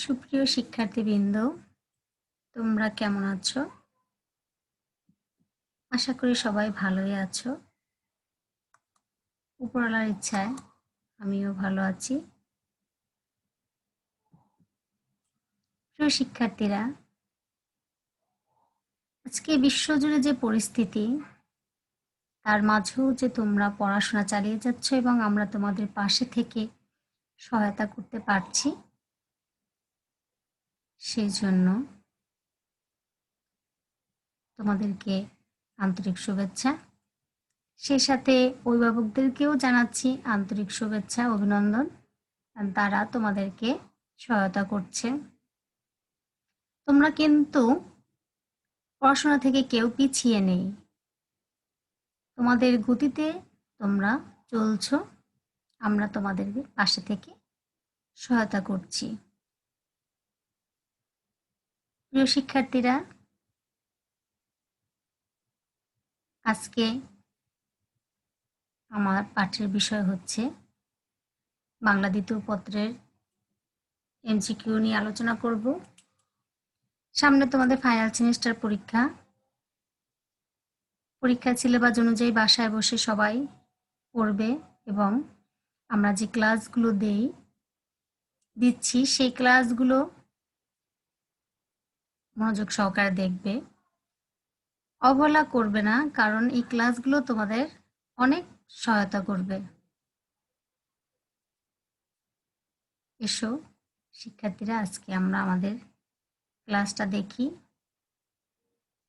সুপ্রিয় শিক্ষার্থীবৃন্দ, তোমরা কেমন আছো? আশা করি সবাই ভালোই আছো। উপরওয়ালার ইচ্ছায় আমিও ভালো আছি। প্রিয় শিক্ষার্থীরা, আজকে বিশ্বজুড়ে যে পরিস্থিতি, তার মাঝেও যে তোমরা পড়াশোনা চালিয়ে যাচ্ছ এবং আমরা তোমাদের পাশে থেকে সহায়তা করতে পারছি, সেই জন্য তোমাদেরকে আন্তরিক শুভেচ্ছা। সেই সাথে অভিভাবকদেরকেও জানাচ্ছি আন্তরিক শুভেচ্ছা, অভিনন্দন। তারা তোমাদেরকে সহায়তা করছে। তোমরা কিন্তু পড়াশোনা থেকে কেউ পিছিয়ে নেই। তোমাদের গতিতে তোমরা চলছো, আমরা তোমাদের পাশে থেকে সহায়তা করছি। প্রিয় শিক্ষার্থীরা, আজকে আমার পাঠের বিষয় হচ্ছে বাংলা দ্বিতীয় পত্রের এমসিকিউ নিয়ে আলোচনা করব। সামনে তোমাদের ফাইনাল সেমিস্টার পরীক্ষা সিলেবাস অনুযায়ী বাসায় বসে সবাই পড়বে এবং আমরা যে ক্লাসগুলো দিচ্ছি সেই ক্লাসগুলো মনোযোগ সহকারে দেখবে, অবহেলা করবে না, কারণ এই ক্লাসগুলো তোমাদের অনেক সহায়তা করবে। এসো শিক্ষার্থীরা, আজকে আমরা আমাদের ক্লাসটা দেখি।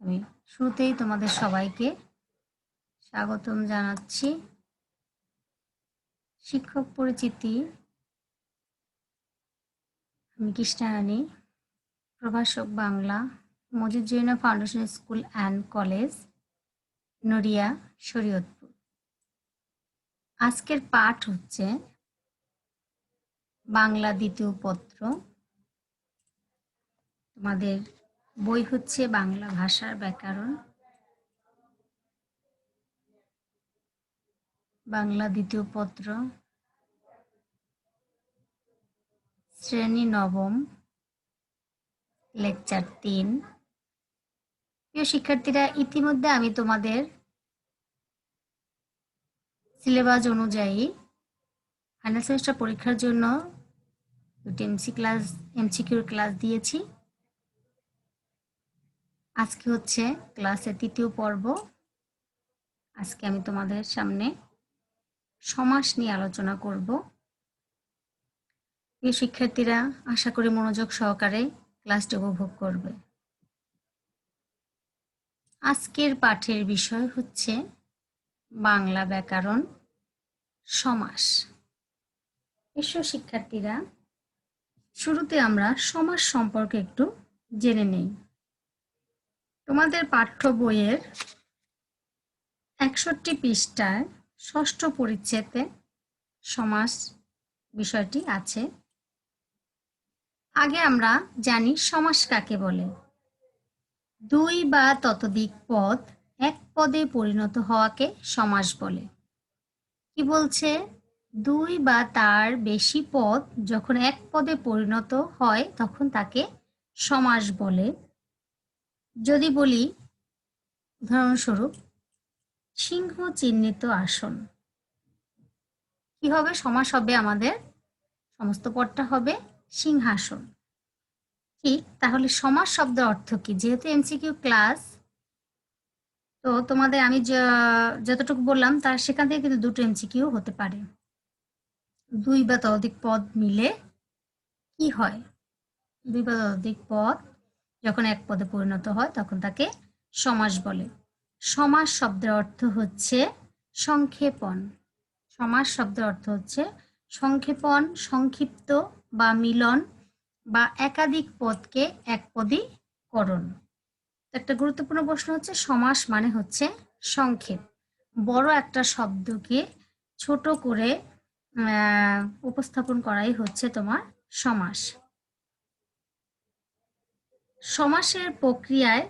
আমি শুরুতেই তোমাদের সবাইকে স্বাগতম জানাচ্ছি। শিক্ষক পরিচিতি, আমি কৃষ্ণারানী, প্রভাষক Bangla, Majid foundation school and college, Naria, Shariatpur. আজকের পাঠ হচ্ছে বাংলা দ্বিতীয় পত্র। তোমাদের বই হচ্ছে বাংলা ভাষার ব্যাকরণ, বাংলা দ্বিতীয় পত্র, শ্রেণী নবম, লেকচার 3। প্রিয় শিক্ষার্থীরা, ইতিমধ্যে আমি তোমাদের সিলেবাস অনুযায়ী ফাইনাল সেমিস্টার পরীক্ষার জন্য দুটি এমসিকিউর ক্লাস দিয়েছি। আজকে হচ্ছে ক্লাসের 3য় পর্ব। আজকে আমি তোমাদের সামনে সমাস নিয়ে আলোচনা করব। প্রিয় শিক্ষার্থীরা, আশা করি মনোযোগ সহকারে ক্লাসটি উপভোগ করবে। আজকের পাঠের বিষয় হচ্ছে বাংলা ব্যাকরণ, সমাস। এসো শিক্ষার্থীরা, শুরুতে আমরা সমাস সম্পর্কে একটু জেনে নেই। তোমাদের পাঠ্য বইয়ের 61 পৃষ্ঠায় 6ষ্ঠ পরিচ্ছেদে সমাস বিষয়টি আছে। আগে আমরা জানি সমাস কাকে বলে। দুই বা ততোধিক পদ এক পদে পরিণত হওয়াকে সমাস বলে। কি বলছে? দুই বা তার বেশি পদ যখন এক পদে পরিণত হয় তখন তাকে সমাস বলে। যদি বলি উদাহরণস্বরূপ, সিংহ চিহ্নিত আসন, কি হবে? সমাস হবে আমাদের, সমস্ত পদটা হবে সিংহাসন। ঠিক তাহলে সমাস শব্দের অর্থ কি? যেহেতু এমসিকিউ ক্লাস, তো তোমাদের আমি যতটুকু বললাম তার সেখান থেকে কিন্তু দুটো এমসিকিউ হতে পারে। দুই বা ততোধিক পদ মিলে কি হয়? দুই বা ততোধিক পদ যখন এক পদে পরিণত হয় তখন তাকে সমাস বলে। সমাস শব্দের অর্থ হচ্ছে সংক্ষেপণ। সমাস শব্দের অর্থ হচ্ছে সংক্ষেপণ, সংক্ষিপ্ত বা মিলন বা একাধিক পদকে একপদীকরণ। একটা গুরুত্বপূর্ণ প্রশ্ন হচ্ছে, সমাস মানে হচ্ছে সংক্ষেপ। বড় একটা শব্দকে ছোট করে উপস্থাপন করাই হচ্ছে তোমার সমাস। সমাসের প্রক্রিয়ায়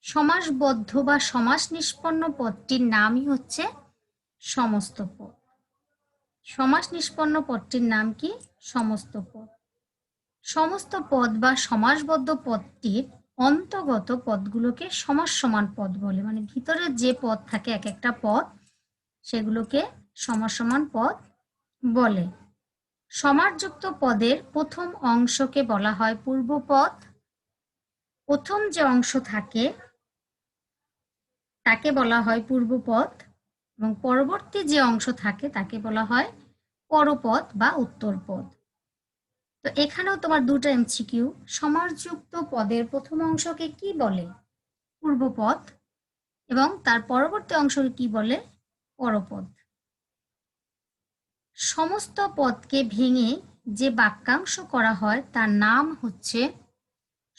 সমাসবদ্ধ বা সমাস নিষ্পন্ন পদটির নামই হচ্ছে সমস্ত পদ। সমাস নিষ্পন্ন পদটির নাম কি? সমস্ত পদ। সমস্ত পদ বা সমাসবদ্ধ পদটির অন্তর্গত পদগুলোকে সমাস সমান পদ বলে, মানে ভিতরে যে পদ থাকে এক একটা পদ সেগুলোকে সমাস সমান পদ বলে। সমাসযুক্ত পদের প্রথম অংশকে বলা হয় পূর্বপদ। প্রথম যে অংশ থাকে তাকে বলা হয় পূর্বপদ এবং পরবর্তী যে অংশ থাকে তাকে বলা হয় পরপদ বা উত্তরপদ। তো এখানেও তোমার দুটো এমসিকিউ। সমাসযুক্ত পদের প্রথম অংশকে কি বলে? পূর্বপদ। এবং তার পরবর্তী অংশকে কি বলে? পরপদ। সমস্ত পদকে ভেঙে যে বাক্যাংশ করা হয় তার নাম হচ্ছে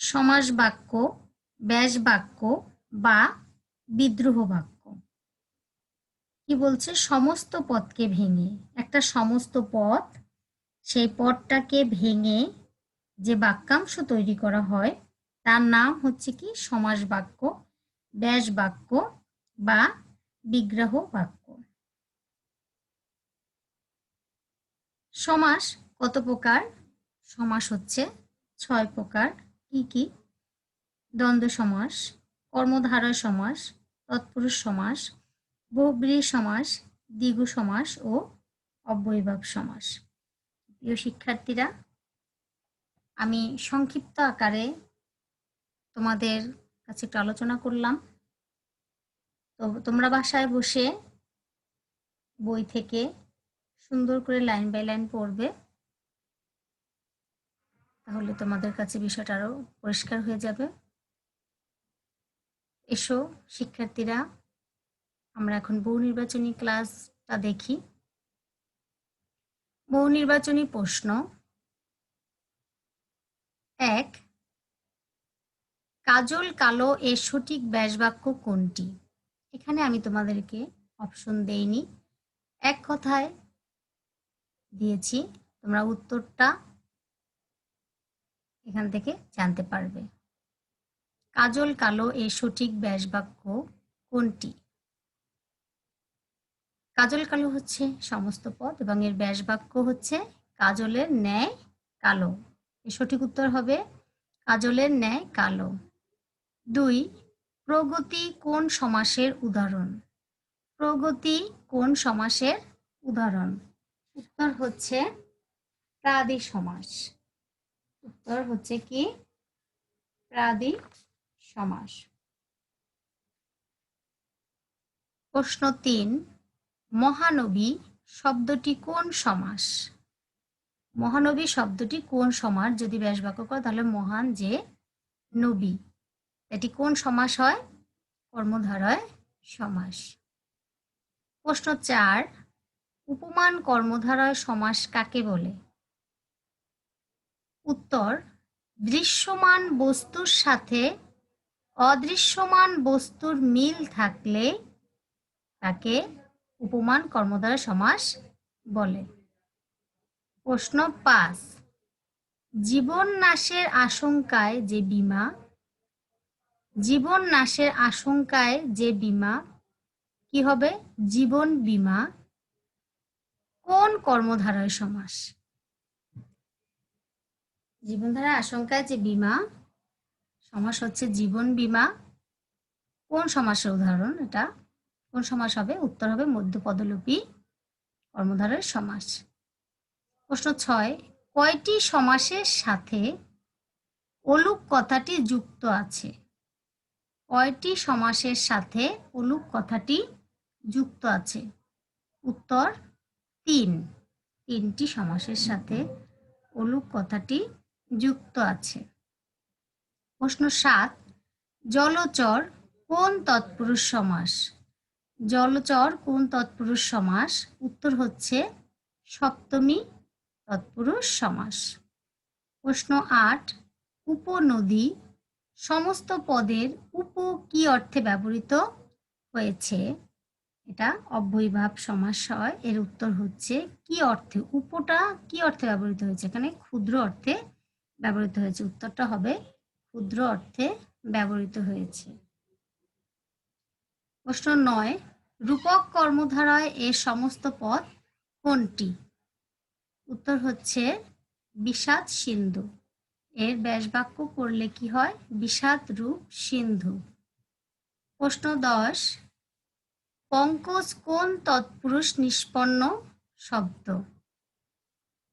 সমাস বাক্য, ব্যাস বাক্য বা বিদ্রোহ বাক্য। কি বলছে? সমস্ত পদকে ভেঙে, একটা সমস্ত পদ, সেই পদটাকে ভেঙে যে বাক্যাংশ তৈরি করা হয় তার নাম হচ্ছে কি? সমাস বাক্য, ব্যাস বাক্য বা বিগ্রহ বাক্য। সমাস কত প্রকার? সমাস হচ্ছে 6 প্রকার। কি কি? দ্বন্দ্ব সমাস, কর্মধারয় সমাস, তৎপুরুষ সমাস, বহুব্রীহি সমাস, দ্বিগু সমাস ও অব্যয়ীভাব সমাস। প্রিয় শিক্ষার্থীরা, আমি সংক্ষিপ্ত আকারে তোমাদের কাছে একটু আলোচনা করলাম। তো তোমরা বাসায় বসে বই থেকে সুন্দর করে লাইন বাই লাইন পড়বে, তাহলে তোমাদের কাছে বিষয়টা আরো পরিষ্কার হয়ে যাবে। এসো শিক্ষার্থীরা, আমরা এখন বহু নির্বাচনী ক্লাসটা দেখি। বহু নির্বাচনী প্রশ্ন 1, কাজল কালো এর সঠিক ব্যাসবাক্য কোনটি? এখানে আমি তোমাদেরকে অপশন দেইনি, এক কথায় দিয়েছি, তোমরা উত্তরটা এখান থেকে জানতে পারবে। কাজল কালো এর সঠিক ব্যাসবাক্য কোনটি? কাজল কালো হচ্ছে সমস্ত পদ এবং এর ব্যাসবাক্য হচ্ছে কাজলের ন্যায় কালো। এর সঠিক উত্তর হবে কাজলের ন্যায় কালো। 2, প্রগতি কোন সমাসের উদাহরণ? প্রগতি কোন সমাসের উদাহরণ? উত্তর হচ্ছে প্রাদি সমাস। উত্তর হচ্ছে কি? প্রাদি সমাস। প্রশ্ন 3, মহানবী শব্দটি কোন সমাস? মহানবী শব্দটি কোন সমাস? যদি ব্যাসবাক্য করো তাহলে মহান যে নবী, এটি কোন সমাস হয়? কর্মধারয় সমাস। প্রশ্ন 4, উপমান কর্মধারয় সমাস কাকে বলে? উত্তর, দৃশ্যমান বস্তুর সাথে অদৃশ্যমান বস্তুর মিল থাকলে তাকে উপমান কর্মধারয় সমাস বলে। প্রশ্ন 5, জীবন নাশের আশঙ্কায় যে বীমা, জীবন নাশের আশঙ্কায় যে বীমা কি হবে? জীবন বীমা কোন কর্মধারয় সমাস? জীবনধারার আশঙ্কায় যে বীমা সমাস হচ্ছে জীবন বীমা। কোন সমাসের উদাহরণ এটা? কোন সমাস হবে? উত্তর হবে মধ্যপদলোপী কর্মধারয় সমাস। প্রশ্ন 6, কয়টি সমাসের সাথে অলুক কথাটি যুক্ত আছে? কয়টি সমাসের সাথে অলুক কথাটি যুক্ত আছে? উত্তর 3, 3টি সমাসের সাথে অলুক কথাটি যুক্ত আছে। প্রশ্ন 7, জলচর কোন তৎপুরুষ সমাস? জলচর কোন তৎপুরুষ সমাস? উত্তর হচ্ছে সপ্তমী তৎপুরুষ সমাস। প্রশ্ন 8, উপনদী সমস্ত পদের উপ কি অর্থে ব্যবহৃত হয়েছে? এটা অব্যয়ীভাব সমাস হয়। এর উত্তর হচ্ছে কি অর্থে? উপটা কি অর্থে ব্যবহৃত হয়েছে? এখানে ক্ষুদ্র অর্থে ব্যবহৃত হয়েছে। উত্তরটা হবে ক্ষুদ্র অর্থে ব্যবহৃত হয়েছে। প্রশ্ন 9, রূপক কর্মধারয় এর সমস্ত পদ কোনটি? উত্তর হচ্ছে বিষাদ সিন্ধু। এর ব্যাসবাক্য করলে কি হয়? বিষাদ রূপ সিন্ধু। প্রশ্ন 10, পঙ্কজ কোন তৎপুরুষ নিষ্পন্ন শব্দ?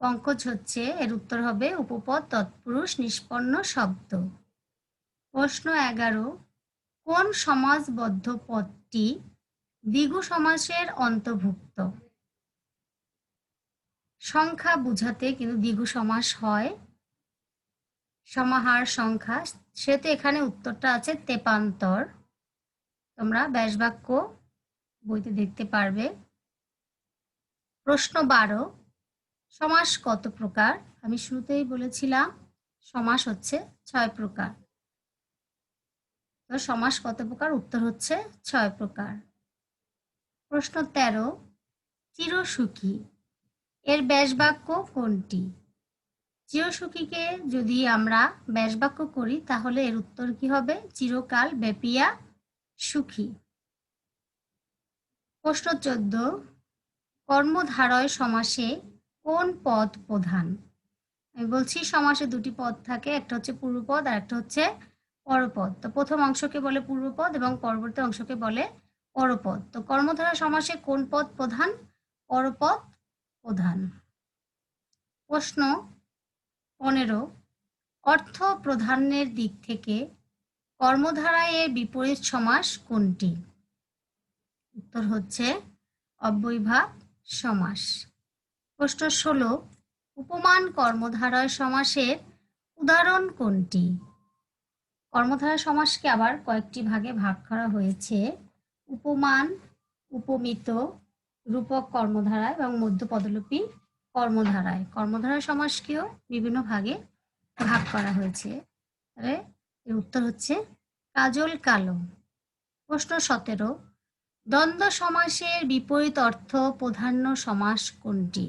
পঙ্কজ হচ্ছে, এর উত্তর হবে উপপদ তৎপুরুষ নিষ্পন্ন শব্দ। প্রশ্ন 11, কোন সমাসবদ্ধ পদটি দ্বিগু সমাসের অন্তর্ভুক্ত? সংখ্যা বুঝাতে কিন্তু দ্বিগু সমাস হয়, সমাহার সংখ্যা, সেহেতু এখানে উত্তরটা আছে তেপান্তর। তোমরা ব্যাসবাক্য বইতে দেখতে পারবে। প্রশ্ন 12, সমাস কত প্রকার? আমি শুরুতেই বলেছিলাম সমাস হচ্ছে 6 প্রকার। তো সমাস কত প্রকার? উত্তর হচ্ছে 6 প্রকার। প্রশ্ন 13, চিরসুখী এর ব্যাসবাক্য কোনটি? চিরসুখীকে যদি আমরা ব্যাসবাক্য করি তাহলে এর উত্তর কি হবে? চিরকাল ব্যাপিয়া সুখী। প্রশ্ন 14, কর্মধারয় সমাসে কোন পদ প্রধান? আমি বলছি সমাসে দুটি পদ থাকে, একটা হচ্ছে পূর্বপদ আর একটা হচ্ছে পরপদ। তো প্রথম অংশকে বলে পূর্বপদ এবং পরবর্তী অংশকে বলে পরপদ। তো কর্মধারয় সমাসে কোন পদ প্রধান? পরপদ প্রধান। প্রশ্ন 15, অর্থ প্রাধান্যের দিক থেকে কর্মধারায় এর বিপরীত সমাস কোনটি? উত্তর হচ্ছে অব্যয়ীভাব সমাস। প্রশ্ন 16, উপমান কর্মধারয় সমাসের উদাহরণ কোনটি? কর্মধারয় সমাসকে আবার কয়েকটি ভাগে ভাগ করা হয়েছে: উপমান, উপমিত, রূপক কর্মধারায় এবং মধ্য পদলোপী কর্মধারায়। কর্মধারয় সমাসকেও বিভিন্ন ভাগে ভাগ করা হয়েছে। তাহলে এর উত্তর হচ্ছে কাজল কালো। প্রশ্ন 17, দ্বন্দ্ব সমাসের বিপরীত অর্থ প্রধান্য সমাস কোনটি?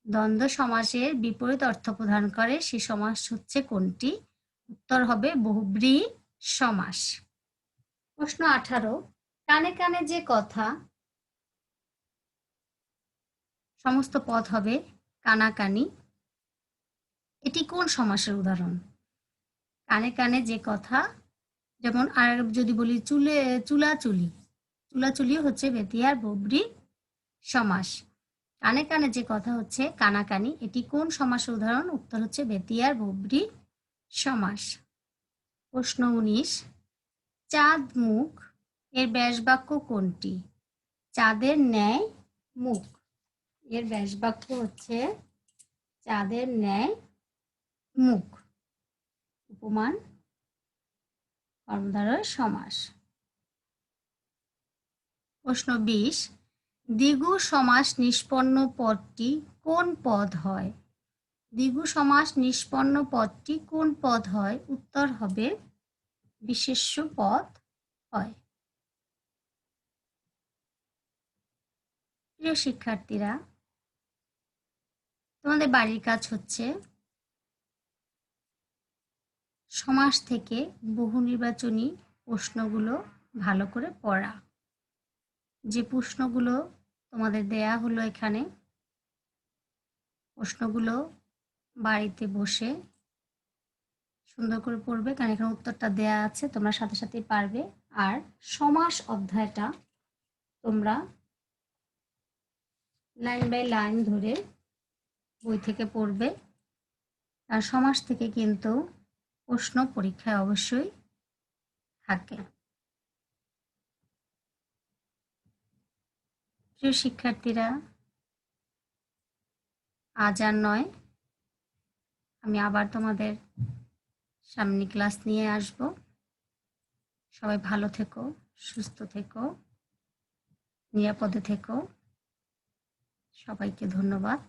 দ্বন্দ্ব সমাসের বিপরীত অর্থ প্রদান করে সে সমাস হচ্ছে কোনটি? উত্তর হবে বহুব্রীহি সমাস। প্রশ্ন 18, কানে কানে যে কথা, সমস্ত পদ হবে কানাকানি। এটি কোন সমাসের উদাহরণ? কানে কানে যে কথা, যেমন আর যদি বলি চুলাচুলি, চুলাচুলি হচ্ছে বেতিয়ার বহুব্রীহি সমাস। কানে কানে যে কথা হচ্ছে কানাকানি, এটি কোন সমাসের উদাহরণ? উত্তর হচ্ছে বেতিয়ার বহুব্রীহি সমাস। প্রশ্ন 19, চাঁদ মুখ এর ব্যাসবাক্য কোনটি? চাঁদের ন্যায় মুখ, এর ব্যাসবাক্য হচ্ছে চাঁদের ন্যায় মুখ। উপমান কর্মধারয় সমাস। প্রশ্ন 20, দ্বিগু সমাস নিষ্পন্ন পদটি কোন পদ হয়? দ্বিগু সমাস নিষ্পন্ন পদটি কোন পদ হয়? উত্তর হবে বিশেষ্য পদ হয়। প্রিয় শিক্ষার্থীরা, তোমাদের বাড়ির কাজ হচ্ছে সমাস থেকে বহু নির্বাচনী প্রশ্নগুলো ভালো করে পড়া। যে প্রশ্নগুলো তোমাদের দেয়া হলো এখানে, প্রশ্নগুলো বাড়িতে বসে সুন্দর করে পড়বে, কারণ এখানে উত্তরটা দেয়া আছে, তোমরা সাথে সাথেই পারবে। আর সমাস অধ্যায়টা তোমরা লাইন বাই লাইন ধরে বই থেকে পড়বে। আর সমাস থেকে কিন্তু প্রশ্ন পরীক্ষায় অবশ্যই থাকে। প্রিয় শিক্ষার্থীরা, আজ আর নয়, আমি আবার তোমাদের সামনে ক্লাস নিয়ে আসব। সবাই ভালো থেকো, সুস্থ থেকো, নিরাপদে থেকো। সবাইকে ধন্যবাদ।